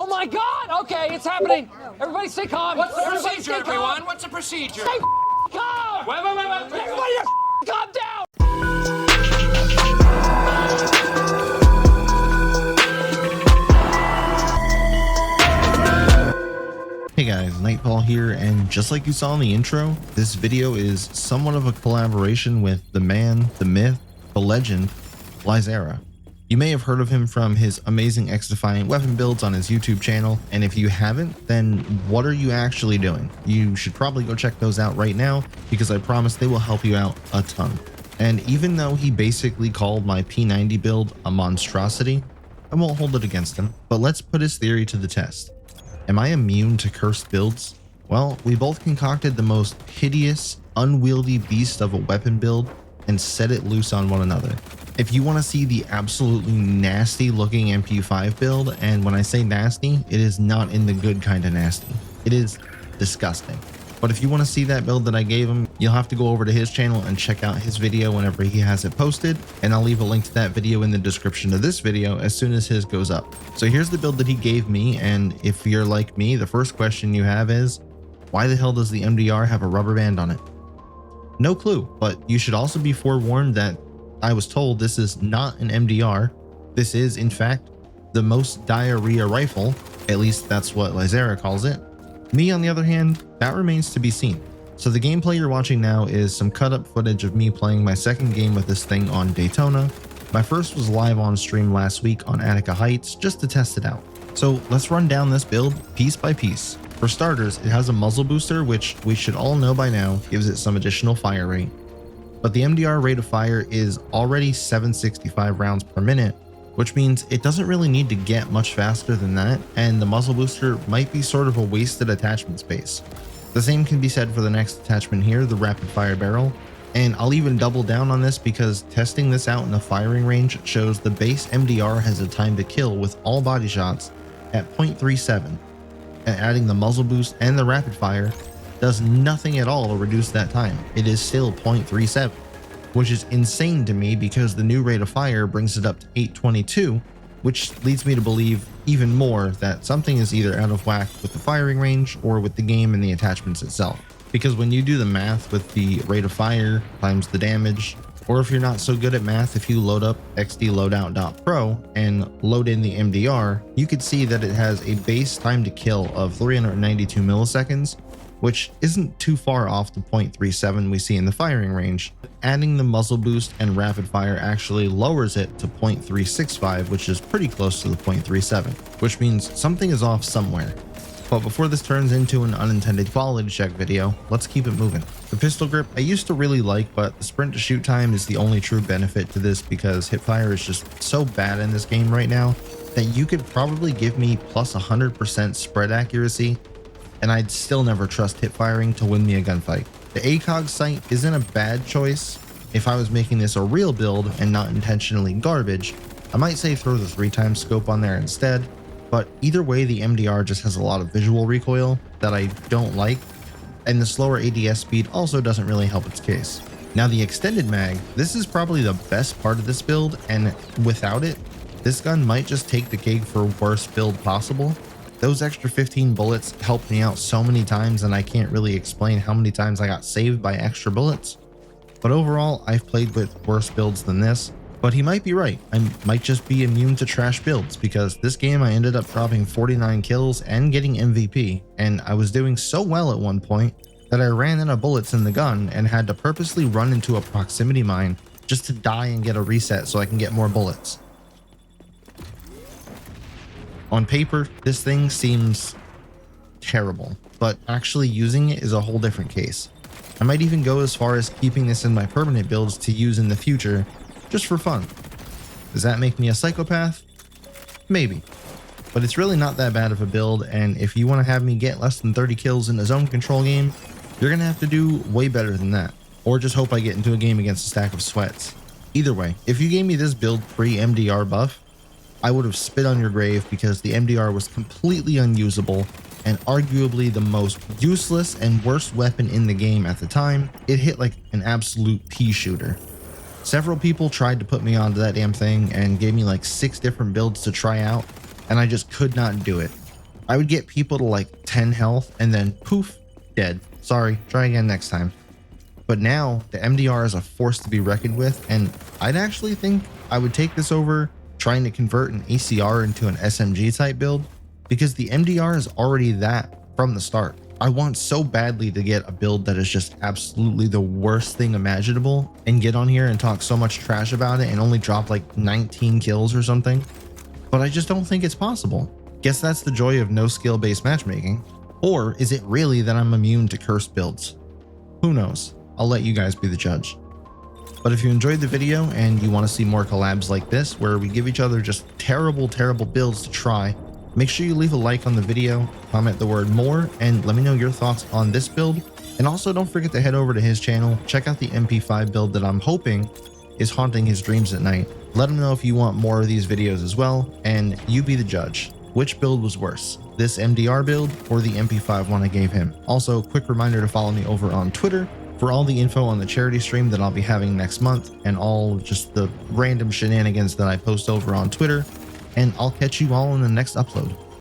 Oh my God! Okay, it's happening. Everybody stay calm. What's the Everybody procedure, stay calm. everyone? What's the procedure? Stay calm. Wait. Everybody just calm down. Hey guys, Nightfall here, and just like you saw in the intro, this video is somewhat of a collaboration with the man, the myth, the legend, Lizera. You may have heard of him from his amazing XDefiant weapon builds on his YouTube channel, and if you haven't, then what are you actually doing? You should probably go check those out right now, because I promise they will help you out a ton. And even though he basically called my P90 build a monstrosity, I won't hold it against him, but let's put his theory to the test. Am I immune to cursed builds? Well, we both concocted the most hideous, unwieldy beast of a weapon build and set it loose on one another. If you want to see the absolutely nasty looking MP5 build, and when I say nasty, it is not in the good kind of nasty. It is disgusting. But if you want to see that build that I gave him, you'll have to go over to his channel and check out his video whenever he has it posted, and I'll leave a link to that video in the description of this video as soon as his goes up. So here's the build that he gave me, and if you're like me, the first question you have is, why the hell does the MDR have a rubber band on it? No clue, but you should also be forewarned that I was told this is not an MDR. This is, in fact, the most diarrhea rifle, at least that's what Lizera calls it. Me, on the other hand, that remains to be seen. So the gameplay you're watching now is some cut up footage of me playing my second game with this thing on Daytona. My first was live on stream last week on Attica Heights just to test it out. So let's run down this build piece by piece. For starters, it has a muzzle booster, which we should all know by now gives it some additional fire rate. But the MDR rate of fire is already 765 rounds per minute, which means it doesn't really need to get much faster than that, and the muzzle booster might be sort of a wasted attachment space. The same can be said for the next attachment here, the rapid fire barrel, and I'll even double down on this because testing this out in a firing range shows the base MDR has a time to kill with all body shots at 0.37, and adding the muzzle boost and the rapid fire does nothing at all to reduce that time. It is still 0.37. Which is insane to me because the new rate of fire brings it up to 822, which leads me to believe even more that something is either out of whack with the firing range or with the game and the attachments itself. Because when you do the math with the rate of fire times the damage, or if you're not so good at math, if you load up xdloadout.pro and load in the MDR, you could see that it has a base time to kill of 392 milliseconds, which isn't too far off the 0.37 we see in the firing range. Adding the muzzle boost and rapid fire actually lowers it to 0.365, which is pretty close to the 0.37, which means something is off somewhere. But before this turns into an unintended quality check video, let's keep it moving. The pistol grip I used to really like, but the sprint to shoot time is the only true benefit to this because hipfire is just so bad in this game right now that you could probably give me plus 100% spread accuracy and I'd still never trust hip firing to win me a gunfight. The ACOG sight isn't a bad choice. If I was making this a real build and not intentionally garbage, I might say throw the 3x scope on there instead, but either way the MDR just has a lot of visual recoil that I don't like, and the slower ADS speed also doesn't really help its case. Now the extended mag, this is probably the best part of this build, and without it, this gun might just take the cake for worst build possible. Those extra 15 bullets helped me out so many times, and I can't really explain how many times I got saved by extra bullets. But overall, I've played with worse builds than this, but he might be right. I might just be immune to trash builds because this game I ended up dropping 49 kills and getting MVP, and I was doing so well at one point that I ran out of bullets in the gun and had to purposely run into a proximity mine just to die and get a reset so I can get more bullets. On paper, this thing seems terrible, but actually using it is a whole different case. I might even go as far as keeping this in my permanent builds to use in the future, just for fun. Does that make me a psychopath? Maybe, but it's really not that bad of a build, and if you want to have me get less than 30 kills in a zone control game, you're gonna have to do way better than that, or just hope I get into a game against a stack of sweats. Either way, if you gave me this build pre-MDR buff, I would have spit on your grave because the MDR was completely unusable and arguably the most useless and worst weapon in the game at the time. It hit like an absolute pea shooter. Several people tried to put me onto that damn thing and gave me like 6 different builds to try out, and I just could not do it. I would get people to like 10 health and then poof, dead. Sorry, try again next time. But now the MDR is a force to be reckoned with, and I'd actually think I would take this over trying to convert an ACR into an SMG type build, because the MDR is already that from the start. I want so badly to get a build that is just absolutely the worst thing imaginable and get on here and talk so much trash about it and only drop like 19 kills or something. But I just don't think it's possible. Guess that's the joy of no skill based matchmaking. Or is it really that I'm immune to cursed builds? Who knows? I'll let you guys be the judge. But if you enjoyed the video and you want to see more collabs like this, where we give each other just terrible builds to try, make sure you leave a like on the video, comment the word more, and let me know your thoughts on this build. And also don't forget to head over to his channel, check out the MP5 build that I'm hoping is haunting his dreams at night. Let him know if you want more of these videos as well, and you be the judge. Which build was worse, this MDR build or the MP5 one I gave him? Also, quick reminder to follow me over on Twitter for all the info on the charity stream that I'll be having next month and all just the random shenanigans that I post over on Twitter. And I'll catch you all in the next upload.